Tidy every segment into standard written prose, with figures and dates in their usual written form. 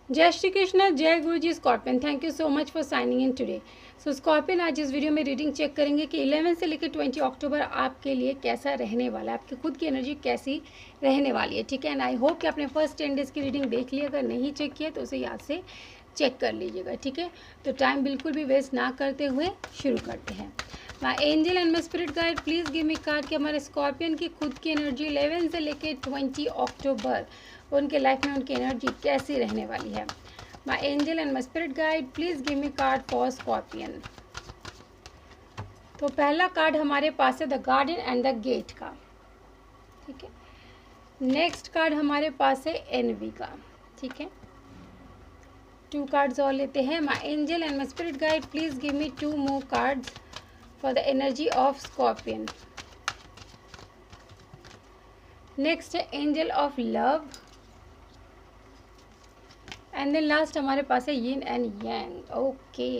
जय श्री कृष्ण, जय गुरु जी। Scorpion, thank you so much for signing in today. So Scorpion, आज इस वीडियो में रीडिंग चेक करेंगे कि 11 से लेकर 20 अक्टूबर आपके लिए कैसा रहने वाला है, आपकी खुद की एनर्जी कैसी रहने वाली है। ठीक है, एंड आई होप कि आपने फर्स्ट 10 डेज़ की रीडिंग देख ली। अगर नहीं चेक किया तो उसे याद से चेक कर लीजिएगा। ठीक है, तो टाइम बिल्कुल भी वेस्ट ना करते हुए शुरू करते हैं। My angel and my spirit guide, please give me card कि हमारे स्कॉर्पियन की खुद की एनर्जी 11 से लेकर 20 अक्टूबर उनके लाइफ में उनकी एनर्जी कैसी रहने वाली है। My angel and my spirit guide, please give me card for Scorpion. तो पहला कार्ड हमारे पास है the garden and the gate का। ठीक है, नेक्स्ट कार्ड हमारे पास है एनवी का। ठीक है, 2 कार्ड्स और लेते हैं। My angel and my spirit guide, please give me 2 more cards for the energy of Scorpion. Next है angel of love and then last हमारे पास है यिन एंड यांग। ओके,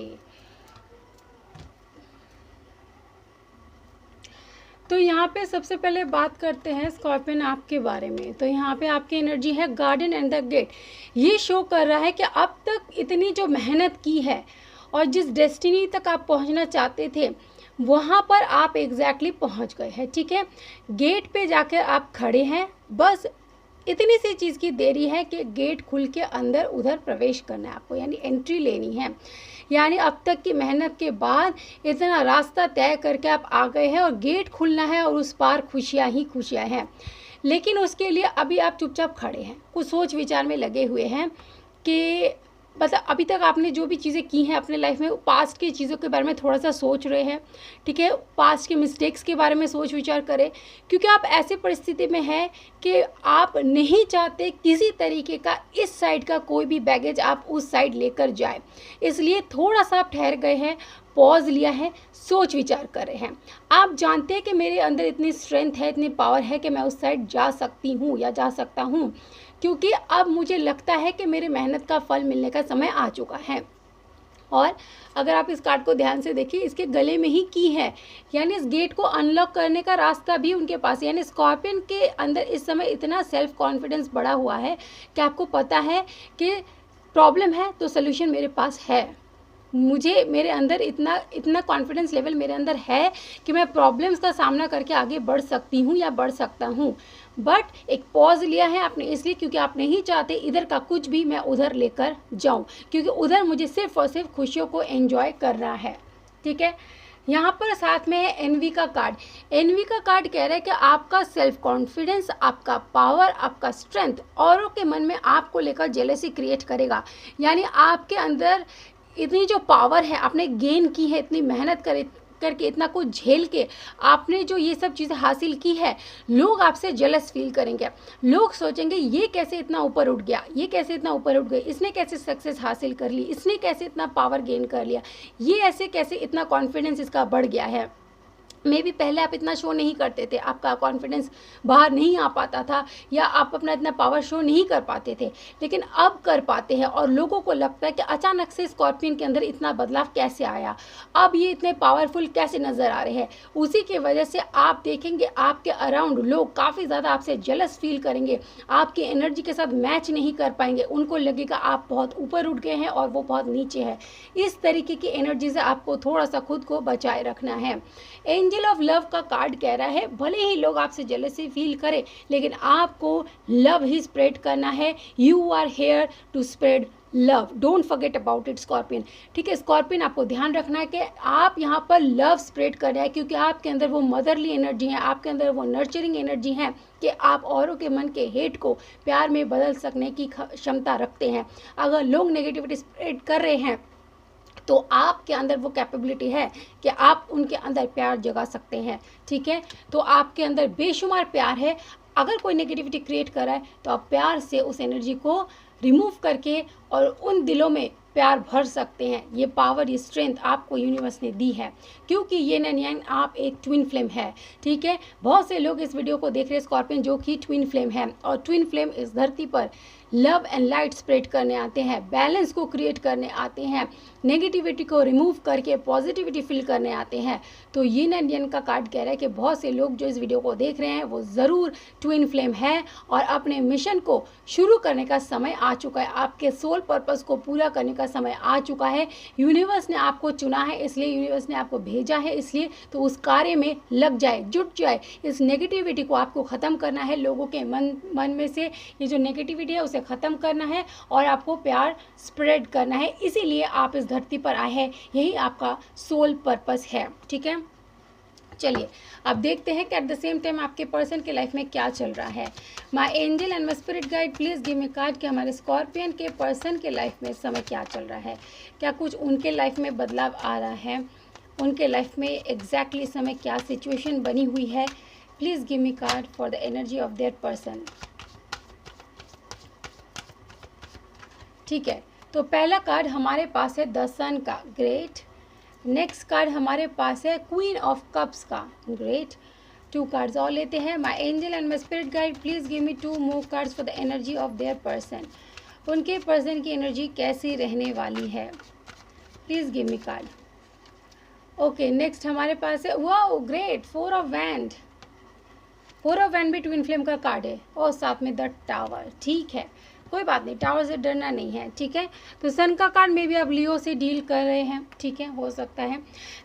तो यहाँ पे सबसे पहले बात करते हैं स्कॉर्पियन आपके बारे में। तो यहाँ पे आपकी एनर्जी है गार्डन एंड द गेट। ये शो कर रहा है कि अब तक इतनी जो मेहनत की है और जिस डेस्टिनी तक आप पहुँचना चाहते थे वहाँ पर आप एग्जैक्टली पहुँच गए हैं। ठीक है, गेट पे जाकर आप खड़े हैं, बस इतनी सी चीज़ की देरी है कि गेट खुल के अंदर उधर प्रवेश करना है आपको, यानी एंट्री लेनी है। यानी अब तक की मेहनत के बाद इतना रास्ता तय करके आप आ गए हैं और गेट खुलना है और उस पार खुशियाँ ही खुशियाँ हैं। लेकिन उसके लिए अभी आप चुपचाप खड़े हैं, कुछ सोच विचार में लगे हुए हैं कि मतलब अभी तक आपने जो भी चीज़ें की हैं अपने लाइफ में, पास्ट की चीज़ों के बारे में थोड़ा सा सोच रहे हैं। ठीक है, पास्ट के मिस्टेक्स के बारे में सोच विचार करें, क्योंकि आप ऐसी परिस्थिति में हैं कि आप नहीं चाहते किसी तरीके का इस साइड का कोई भी बैगेज आप उस साइड लेकर जाए। इसलिए थोड़ा सा आप ठहर गए हैं, पॉज लिया है, सोच विचार कर रहे हैं। आप जानते हैं कि मेरे अंदर इतनी स्ट्रेंथ है, इतनी पावर है कि मैं उस साइड जा सकती हूँ या जा सकता हूँ, क्योंकि अब मुझे लगता है कि मेरी मेहनत का फल मिलने का समय आ चुका है। और अगर आप इस कार्ड को ध्यान से देखिए, इसके गले में ही की है, यानी इस गेट को अनलॉक करने का रास्ता भी उनके पास है। यानी स्कॉर्पियन के अंदर इस समय इतना सेल्फ कॉन्फिडेंस बढ़ा हुआ है कि आपको पता है कि प्रॉब्लम है तो सोल्यूशन मेरे पास है। मुझे मेरे अंदर इतना कॉन्फिडेंस लेवल मेरे अंदर है कि मैं प्रॉब्लम्स का सामना करके आगे बढ़ सकती हूँ या बढ़ सकता हूँ। बट एक पॉज लिया है आपने इसलिए क्योंकि आप नहीं चाहते इधर का कुछ भी मैं उधर लेकर जाऊँ, क्योंकि उधर मुझे सिर्फ और सिर्फ खुशियों को एंजॉय करना है। ठीक है, यहाँ पर साथ में है एनवी का कार्ड। एनवी का कार्ड कह रहा है कि आपका सेल्फ कॉन्फिडेंस, आपका पावर, आपका स्ट्रेंथ औरों के मन में आपको लेकर जेलसी क्रिएट करेगा। यानी आपके अंदर इतनी जो पावर है आपने गेन की है, इतनी मेहनत करके इतना कुछ झेल के आपने जो ये सब चीज़ें हासिल की है, लोग आपसे जेलस फील करेंगे। लोग सोचेंगे ये कैसे इतना ऊपर उठ गया, ये कैसे इतना ऊपर उठ गई, इसने कैसे सक्सेस हासिल कर ली, इसने कैसे इतना पावर गेन कर लिया, ये ऐसे कैसे इतना कॉन्फिडेंस इसका बढ़ गया है। मे भी पहले आप इतना शो नहीं करते थे, आपका कॉन्फिडेंस बाहर नहीं आ पाता था या आप अपना इतना पावर शो नहीं कर पाते थे, लेकिन अब कर पाते हैं और लोगों को लगता है कि अचानक से स्कॉर्पियन के अंदर इतना बदलाव कैसे आया, अब ये इतने पावरफुल कैसे नज़र आ रहे हैं। उसी की वजह से आप देखेंगे आपके अराउंड लोग काफ़ी ज़्यादा आपसे जेलस फील करेंगे, आपकी एनर्जी के साथ मैच नहीं कर पाएंगे, उनको लगेगा आप बहुत ऊपर उठ गए हैं और वो बहुत नीचे है। इस तरीके की एनर्जी से आपको थोड़ा सा खुद को बचाए रखना है। एंजल ऑफ लव का कार्ड कह रहा है भले ही लोग आपसे जेलसी फील करें, लेकिन आपको लव ही स्प्रेड करना है। You are here to spread love, don't forget about it Scorpion. ठीक है स्कॉर्पियन, आपको ध्यान रखना है कि आप यहाँ पर लव स्प्रेड कर रहे हैं, क्योंकि आपके अंदर वो मदरली एनर्जी है, आपके अंदर वो नर्चरिंग एनर्जी है कि आप औरों के मन के हेट को प्यार में बदल सकने की क्षमता रखते हैं। अगर लोग नेगेटिविटी स्प्रेड कर रहे हैं तो आपके अंदर वो कैपेबिलिटी है कि आप उनके अंदर प्यार जगा सकते हैं। ठीक है, तो आपके अंदर बेशुमार प्यार है। अगर कोई नेगेटिविटी क्रिएट कर रहा है तो आप प्यार से उस एनर्जी को रिमूव करके और उन दिलों में प्यार भर सकते हैं। ये पावर, ये स्ट्रेंथ आपको यूनिवर्स ने दी है, क्योंकि ये नैन आप एक ट्विन फ्लेम है। ठीक है, बहुत से लोग इस वीडियो को देख रहे हैं स्कॉर्पियन जो कि ट्विन फ्लेम है, और ट्विन फ्लेम इस धरती पर लव एंड लाइट स्प्रेड करने आते हैं, बैलेंस को क्रिएट करने आते हैं, नेगेटिविटी को रिमूव करके पॉजिटिविटी फिल करने आते हैं। तो यिन एंड yang का कार्ड कह रहा है कि बहुत से लोग जो इस वीडियो को देख रहे हैं वो ज़रूर ट्विन फ्लेम है और अपने मिशन को शुरू करने का समय आ चुका है। आपके सोल सोल पर्पस को पूरा करने का समय आ चुका है। यूनिवर्स ने आपको चुना है, इसलिए यूनिवर्स ने आपको भेजा है, इसलिए तो उस कार्य में लग जाए, जुट जाए। इस नेगेटिविटी को आपको ख़त्म करना है, लोगों के मन में से ये जो नेगेटिविटी है उसे ख़त्म करना है और आपको प्यार स्प्रेड करना है। इसीलिए आप इस धरती पर आए हैं, यही आपका सोल पर्पस है। ठीक है, चलिए अब देखते हैं कि एट द सेम टाइम आपके पर्सन के लाइफ में क्या चल रहा है। My angel and my spirit guide please give me card कि हमारे स्कॉर्पियन के पर्सन के लाइफ में इस समय क्या चल रहा है। क्या कुछ उनके लाइफ में बदलाव आ रहा है, उनके लाइफ में एग्जैक्टली इस समय क्या सिचुएशन बनी हुई है। Please give me card for the energy of their person. ठीक है, तो पहला कार्ड हमारे पास है द सन का, ग्रेट। नेक्स्ट कार्ड हमारे पास है क्वीन ऑफ कप्स का, ग्रेट। 2 कार्ड्स और लेते हैं। My angel and my spirit guide please give me 2 more cards for the energy of their person. उनके पर्सन की एनर्जी कैसी रहने वाली है, please give me card. Okay, next हमारे पास है wow great 4 of wand. 4 of wand भी ट्विन फ्लेम का कार्ड है और साथ में द टावर। ठीक है, कोई बात नहीं, टावर से डरना नहीं है। ठीक है, तो सन का कार्ड में भी आप लियो से डील कर रहे हैं। ठीक है, हो सकता है।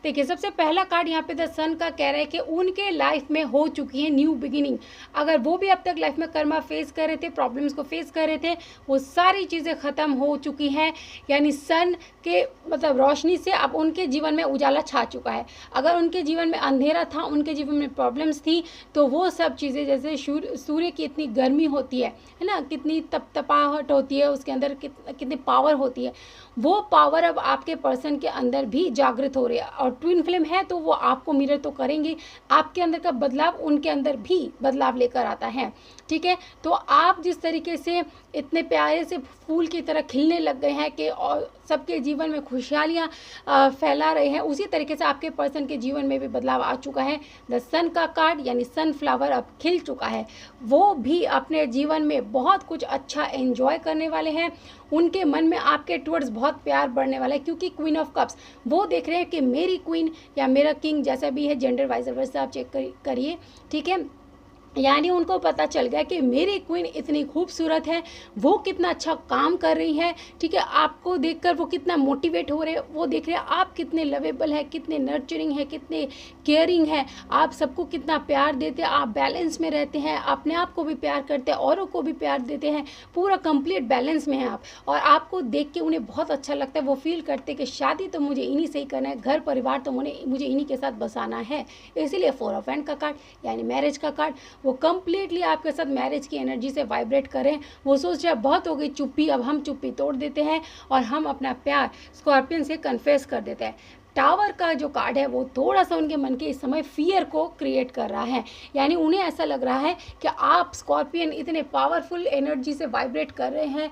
देखिए, सबसे पहला कार्ड यहाँ पे द सन का कह रहा है कि उनके लाइफ में हो चुकी है न्यू बिगिनिंग। अगर वो भी अब तक लाइफ में कर्मा फेस कर रहे थे, प्रॉब्लम्स को फेस कर रहे थे, वो सारी चीज़ें ख़त्म हो चुकी हैं। यानी सन के मतलब रोशनी से अब उनके जीवन में उजाला छा चुका है। अगर उनके जीवन में अंधेरा था, उनके जीवन में प्रॉब्लम्स थी, तो वो सब चीज़ें, जैसे सूर्य की इतनी गर्मी होती है ना, कितनी तपतपाहट होती है, उसके अंदर कितनी पावर होती है, वो पावर अब आपके पर्सन के अंदर भी जागृत हो रही है। और ट्विन फ्लेम है तो वो आपको मिरर तो करेंगे, आपके अंदर का बदलाव उनके अंदर भी बदलाव लेकर आता है। ठीक है, तो आप जिस तरीके से इतने प्यारे से फूल की तरह खिलने लग गए हैं कि और सबके जीवन में खुशहालियाँ फैला रहे हैं, उसी तरीके से आपके पर्सन के जीवन में भी बदलाव आ चुका है। द सन का कार्ड यानी सनफ्लावर अब खिल चुका है, वो भी अपने जीवन में बहुत कुछ अच्छा एंजॉय करने वाले हैं। उनके मन में आपके टुवर्ड्स बहुत प्यार बढ़ने वाला है, क्योंकि क्वीन ऑफ कप्स वो देख रहे हैं कि मेरी क्वीन या मेरा किंग, जैसा भी है जेंडर वाइज वर्सा आप चेक करिए। ठीक है, यानी उनको पता चल गया कि मेरी क्वीन इतनी खूबसूरत है, वो कितना अच्छा काम कर रही है। ठीक है, आपको देखकर वो कितना मोटिवेट हो रहे हैं, वो देख रहे हैं आप कितने लवेबल है, कितने नर्चरिंग है, कितने केयरिंग है, आप सबको कितना प्यार देते हैं, आप बैलेंस में रहते हैं, अपने आप को भी प्यार करते हैं, औरों को भी प्यार देते हैं, पूरा कंप्लीट बैलेंस में हैं आप। और आपको देख के उन्हें बहुत अच्छा लगता है, वो फील करते हैं कि शादी तो मुझे इन्हीं से ही करना है, घर परिवार तो मुझे इन्हीं के साथ बसाना है। इसीलिए 4 ऑफ वैंड का कार्ड यानी मैरिज का कार्ड, वो कंप्लीटली आपके साथ मैरिज की एनर्जी से वाइब्रेट करें। वो सोच रहे बहुत हो गई चुप्पी, अब हम चुप्पी तोड़ देते हैं और हम अपना प्यार स्कॉर्पियन से कन्फेस कर देते हैं। टावर का जो कार्ड है वो थोड़ा सा उनके मन के इस समय फियर को क्रिएट कर रहा है, यानी उन्हें ऐसा लग रहा है कि आप स्कॉर्पियन इतने पावरफुल एनर्जी से वाइब्रेट कर रहे हैं,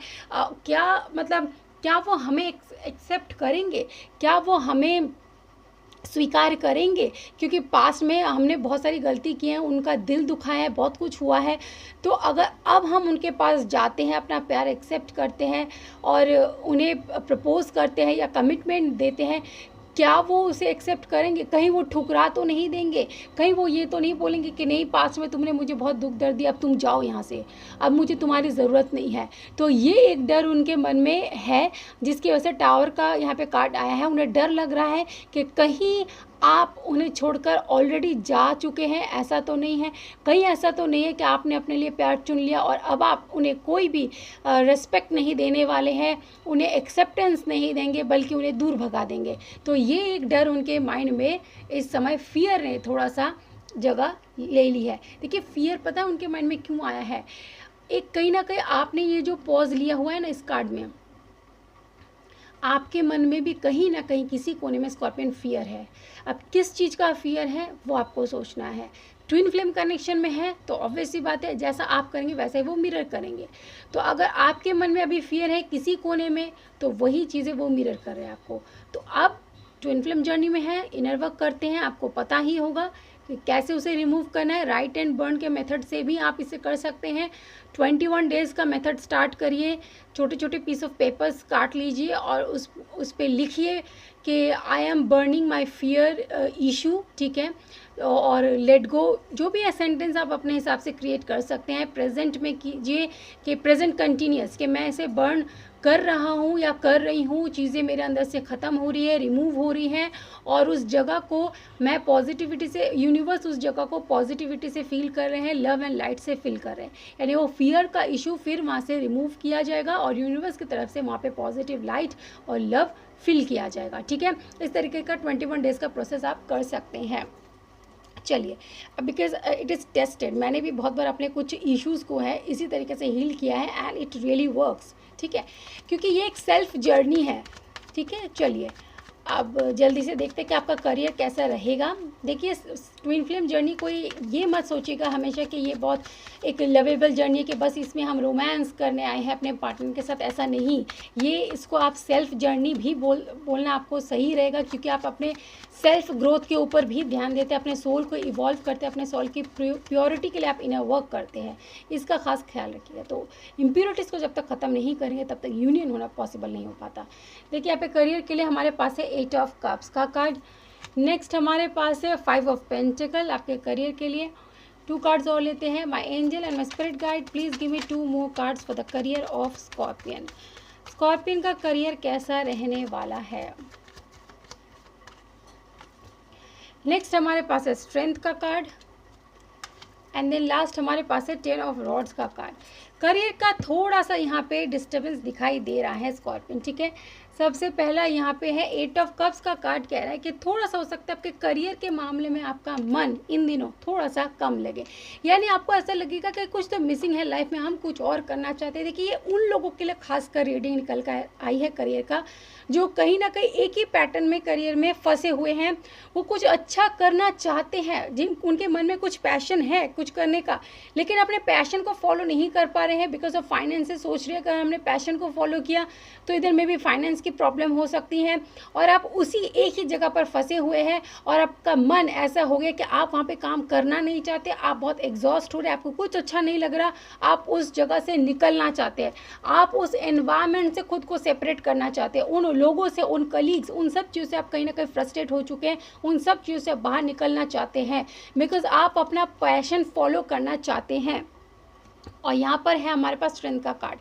क्या वो हमें एक्सेप्ट करेंगे, क्या वो हमें स्वीकार करेंगे, क्योंकि पास्ट में हमने बहुत सारी गलती की है, उनका दिल दुखा है, बहुत कुछ हुआ है। तो अगर अब हम उनके पास जाते हैं, अपना प्यार एक्सेप्ट करते हैं और उन्हें प्रपोज करते हैं या कमिटमेंट देते हैं, क्या वो उसे एक्सेप्ट करेंगे? कहीं वो ठुकरा तो नहीं देंगे, कहीं वो ये तो नहीं बोलेंगे कि नहीं पास्ट में तुमने मुझे बहुत दुख दर्द दिया, अब तुम जाओ यहाँ से, अब मुझे तुम्हारी ज़रूरत नहीं है। तो ये एक डर उनके मन में है, जिसकी वजह से टावर का यहाँ पे कार्ड आया है। उन्हें डर लग रहा है कि कहीं आप उन्हें छोड़कर ऑलरेडी जा चुके हैं, ऐसा तो नहीं है, कहीं ऐसा तो नहीं है कि आपने अपने लिए प्यार चुन लिया और अब आप उन्हें कोई भी रिस्पेक्ट नहीं देने वाले हैं, उन्हें एक्सेप्टेंस नहीं देंगे, बल्कि उन्हें दूर भगा देंगे। तो ये एक डर उनके माइंड में इस समय फियर ने थोड़ा सा जगह ले ली है। देखिए, फियर पता है उनके माइंड में क्यों आया है? एक कहीं ना कहीं आपने ये जो पॉज लिया हुआ है ना इस कार्ड में, आपके मन में भी कहीं ना कहीं किसी कोने में स्कॉर्पियन फियर है। अब किस चीज़ का फियर है वो आपको सोचना है। ट्विन फ्लेम कनेक्शन में है तो ऑब्वियस सी बात है, जैसा आप करेंगे वैसा ही वो मिरर करेंगे। तो अगर आपके मन में अभी फियर है किसी कोने में, तो वही चीज़ें वो मिरर कर रहे हैं आपको। तो अब ट्विन फ्लेम जर्नी में है, इनर वर्क करते हैं, आपको पता ही होगा कि कैसे उसे रिमूव करना है। राइट एंड बर्न के मेथड से भी आप इसे कर सकते हैं। 21 डेज़ का मेथड स्टार्ट करिए, छोटे छोटे पीस ऑफ पेपर्स काट लीजिए और उस पे लिखिए कि I am burning my fear issue, ठीक है, और लेट गो, जो भी है सेंटेंस आप अपने हिसाब से क्रिएट कर सकते हैं। प्रेजेंट में कीजिए कि प्रेजेंट कंटिन्यूस, कि मैं इसे बर्न कर रहा हूँ या कर रही हूँ, चीज़ें मेरे अंदर से ख़त्म हो रही है, रिमूव हो रही हैं, और उस जगह को मैं पॉजिटिविटी से, यूनिवर्स उस जगह को पॉजिटिविटी से फील कर रहे हैं, लव एंड लाइट से फील कर रहे हैं। यानी वो फियर का इशू फिर वहाँ से रिमूव किया जाएगा और यूनिवर्स की तरफ से वहाँ पे पॉजिटिव लाइट और लव फील किया जाएगा। ठीक है, इस तरीके का 21 डेज़ का प्रोसेस आप कर सकते हैं। चलिए, अब बिकॉज इट इज़ टेस्टेड, मैंने भी बहुत बार अपने कुछ इश्यूज़ को है इसी तरीके से हील किया है एंड इट रियली वर्क्स। ठीक है, क्योंकि ये एक सेल्फ जर्नी है। ठीक है, चलिए अब जल्दी से देखते हैं कि आपका करियर कैसा रहेगा। देखिए, ट्विन फ्लेम जर्नी कोई ये मत सोचिएगा हमेशा कि ये बहुत एक लवेबल जर्नी है कि बस इसमें हम रोमांस करने आए हैं अपने पार्टनर के साथ, ऐसा नहीं। ये इसको आप सेल्फ जर्नी भी बोलना आपको सही रहेगा, क्योंकि आप अपने सेल्फ ग्रोथ के ऊपर भी ध्यान देते हैं, अपने सोल को इवॉल्व करते हैं, अपने सोल की प्योरिटी के लिए आप इनर वर्क करते हैं, इसका खास ख्याल रखिएगा। तो इम्प्योरिटीज़ को जब तक ख़त्म नहीं करेंगे तब तक यूनियन होना पॉसिबल नहीं हो पाता। देखिए, यहाँ पे करियर के लिए हमारे पास है 8 ऑफ कप्स का कार्ड। नेक्स्ट हमारे पास है 5 ऑफ पेंटिकल आपके करियर के लिए। 2 कार्ड्स और लेते हैं। My angel and my spirit guide, please give me 2 more cards for the career of scorpion. Scorpion का करियर कैसा रहने वाला है। नेक्स्ट हमारे पास है स्ट्रेंथ का कार्ड एंड देन लास्ट हमारे पास है 10 ऑफ रॉड्स का कार्ड। करियर का थोड़ा सा यहाँ पे डिस्टर्बेंस दिखाई दे रहा है स्कॉर्पियन। ठीक है, सबसे पहला यहाँ पे है 8 ऑफ कप्स का कार्ड, कह रहा है कि थोड़ा सा हो सकता है आपके करियर के मामले में आपका मन इन दिनों थोड़ा सा कम लगे, यानी आपको ऐसा लगेगा कि कुछ तो मिसिंग है लाइफ में, हम कुछ और करना चाहते हैं। देखिए, ये उन लोगों के लिए खासकर रीडिंग निकल कर आई है करियर का, जो कहीं ना कहीं एक ही पैटर्न में करियर में फंसे हुए हैं। वो कुछ अच्छा करना चाहते हैं, जिन उनके मन में कुछ पैशन है कुछ करने का, लेकिन अपने पैशन को फॉलो नहीं कर पा रहे हैं बिकॉज ऑफ फाइनेंस। सोच रहे हैं अगर हमने पैशन को फॉलो किया तो इधर में भी फाइनेंस की प्रॉब्लम हो सकती है, और आप उसी एक ही जगह पर फंसे हुए हैं और आपका मन ऐसा हो गया कि आप वहाँ पे काम करना नहीं चाहते, आप बहुत एग्जॉस्ट हो रहे हैं, आपको कुछ अच्छा नहीं लग रहा, आप उस जगह से निकलना चाहते हैं, आप उस एनवायरनमेंट से खुद को सेपरेट करना चाहते हैं, उन लोगों से, उन कलीग्स, उन सब चीज़ों से आप कहीं ना कहीं फ्रस्ट्रेट हो चुके हैं, उन सब चीज़ों से बाहर निकलना चाहते हैं बिकॉज आप अपना पैशन फॉलो करना चाहते हैं। और यहाँ पर है हमारे पास स्ट्रेंथ का कार्ड।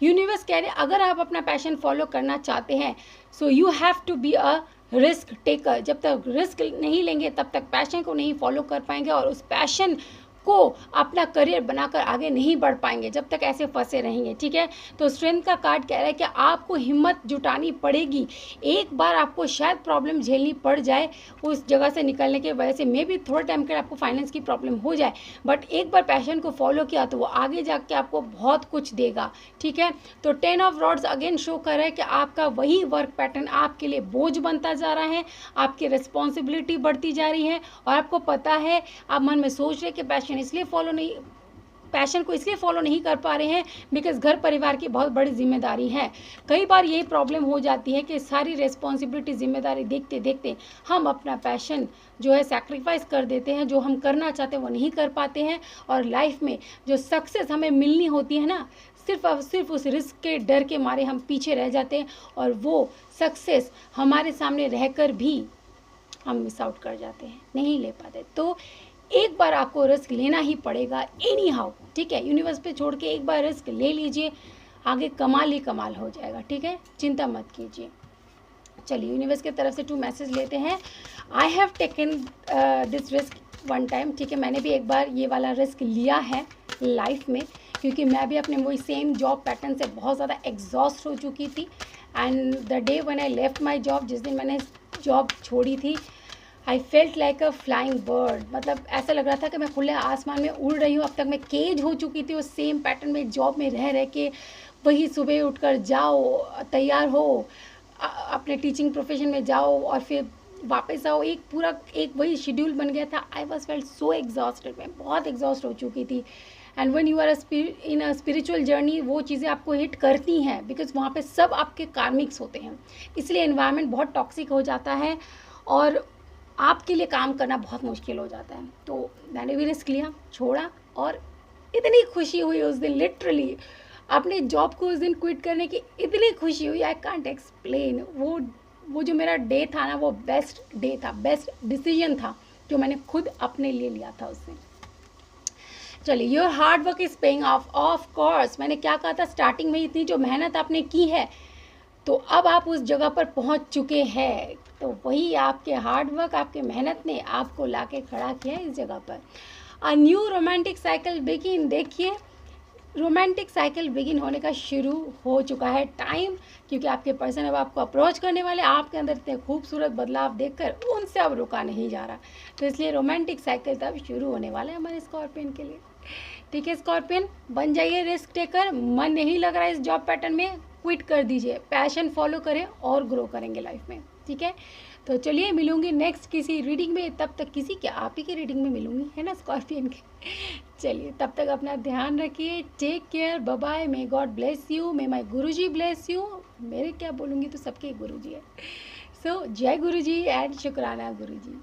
यूनिवर्स कह रहे हैं अगर आप अपना पैशन फॉलो करना चाहते हैं so you have to be a risk taker. जब तक रिस्क नहीं लेंगे तब तक पैशन को नहीं फॉलो कर पाएंगे और उस पैशन को अपना करियर बनाकर आगे नहीं बढ़ पाएंगे जब तक ऐसे फंसे रहेंगे। ठीक है, तो स्ट्रेंथ का कार्ड कह रहा है कि आपको हिम्मत जुटानी पड़ेगी। एक बार आपको शायद प्रॉब्लम झेलनी पड़ जाए उस जगह से निकलने की वजह से, मे भी थोड़े टाइम के आपको फाइनेंस की प्रॉब्लम हो जाए, बट एक बार पैशन को फॉलो किया तो वो आगे जाके आपको बहुत कुछ देगा। ठीक है, तो 10 ऑफ रॉड्स अगेन शो कर रहा है कि आपका वही वर्क पैटर्न आपके लिए बोझ बनता जा रहा है, आपकी रिस्पॉन्सिबिलिटी बढ़ती जा रही है, और आपको पता है आप मन में सोच रहे कि पैशन को इसलिए फॉलो नहीं कर पा रहे हैं बिकॉज घर परिवार की बहुत बड़ी जिम्मेदारी है। कई बार यही प्रॉब्लम हो जाती है कि सारी रिस्पॉन्सिबिलिटी जिम्मेदारी देखते देखते हम अपना पैशन जो है सैक्रिफाइस कर देते हैं, जो हम करना चाहते हैं वो नहीं कर पाते हैं, और लाइफ में जो सक्सेस हमें मिलनी होती है ना, सिर्फ उस रिस्क के डर के मारे हम पीछे रह जाते हैं और वो सक्सेस हमारे सामने रहकर भी हम मिस आउट कर जाते हैं, नहीं ले पाते। तो एक बार आपको रिस्क लेना ही पड़ेगा एनी हाउ। ठीक है, यूनिवर्स पे छोड़ के एक बार रिस्क ले लीजिए, आगे कमाल ही कमाल हो जाएगा। ठीक है, चिंता मत कीजिए। चलिए, यूनिवर्स की तरफ से 2 मैसेज लेते हैं। I have taken this risk one time. ठीक है, मैंने भी एक बार ये वाला रिस्क लिया है लाइफ में, क्योंकि मैं भी अपने वही सेम जॉब पैटर्न से बहुत ज़्यादा एग्जॉस्ट हो चुकी थी। And the day when I left my job, जिस दिन मैंने जॉब छोड़ी थी, I felt like a flying bird. मतलब ऐसा लग रहा था कि मैं खुले आसमान में उड़ रही हूँ। अब तक मैं केज हो चुकी थी उस सेम पैटर्न में, जॉब में रह के। वही सुबह उठकर जाओ, तैयार हो, अपने टीचिंग प्रोफेशन में जाओ और फिर वापस आओ, एक वही शेड्यूल बन गया था। I was felt so exhausted, मैं बहुत एग्जॉस्ट हो चुकी थी। And when you are in a spiritual journey, वो चीज़ें आपको हिट करती हैं बिकॉज वहाँ पे सब आपके कार्मिक्स होते हैं, इसलिए एनवायरनमेंट बहुत टॉक्सिक हो जाता है और आपके लिए काम करना बहुत मुश्किल हो जाता है। तो मैंने भी रिस्क लिया, छोड़ा, और इतनी खुशी हुई उस दिन, लिटरली अपने जॉब को उस दिन क्विट करने की इतनी खुशी हुई, आई कांट एक्सप्लेन। वो जो मेरा डे था ना, वो बेस्ट डे था, बेस्ट डिसीजन था जो मैंने खुद अपने लिए लिया था उस दिन। चलिए, your hard work is paying off course. मैंने क्या कहा था स्टार्टिंग में, इतनी जो मेहनत आपने की है तो अब आप उस जगह पर पहुंच चुके हैं। तो वही आपके हार्ड वर्क, आपके मेहनत ने आपको लाके खड़ा किया है इस जगह पर। A new romantic cycle begin. देखिए, रोमांटिक साइकिल बिगिन होने का शुरू हो चुका है टाइम, क्योंकि आपके पर्सन अब आपको अप्रोच करने वाले, आपके अंदर इतने खूबसूरत बदलाव देखकर उनसे अब रुका नहीं जा रहा। तो इसलिए रोमांटिक साइकिल तब शुरू होने वाला है हमारे स्कॉर्पियन के लिए। ठीक है स्कॉर्पियन, बन जाइए रिस्क टेकर। मन नहीं लग रहा है इस जॉब पैटर्न में, क्विट कर दीजिए, पैशन फॉलो करें और ग्रो करेंगे लाइफ में। ठीक है, तो चलिए मिलूंगी नेक्स्ट किसी रीडिंग में, तब तक किसी के आप ही की रीडिंग में मिलूंगी, है ना स्कॉर्पियन के। चलिए तब तक अपना ध्यान रखिए, take care, bye bye, may God bless you, may my guruji bless you. मेरे क्या बोलूँगी, तो सबके गुरुजी है। सो जय गुरुजी एंड शुक्राना गुरुजी।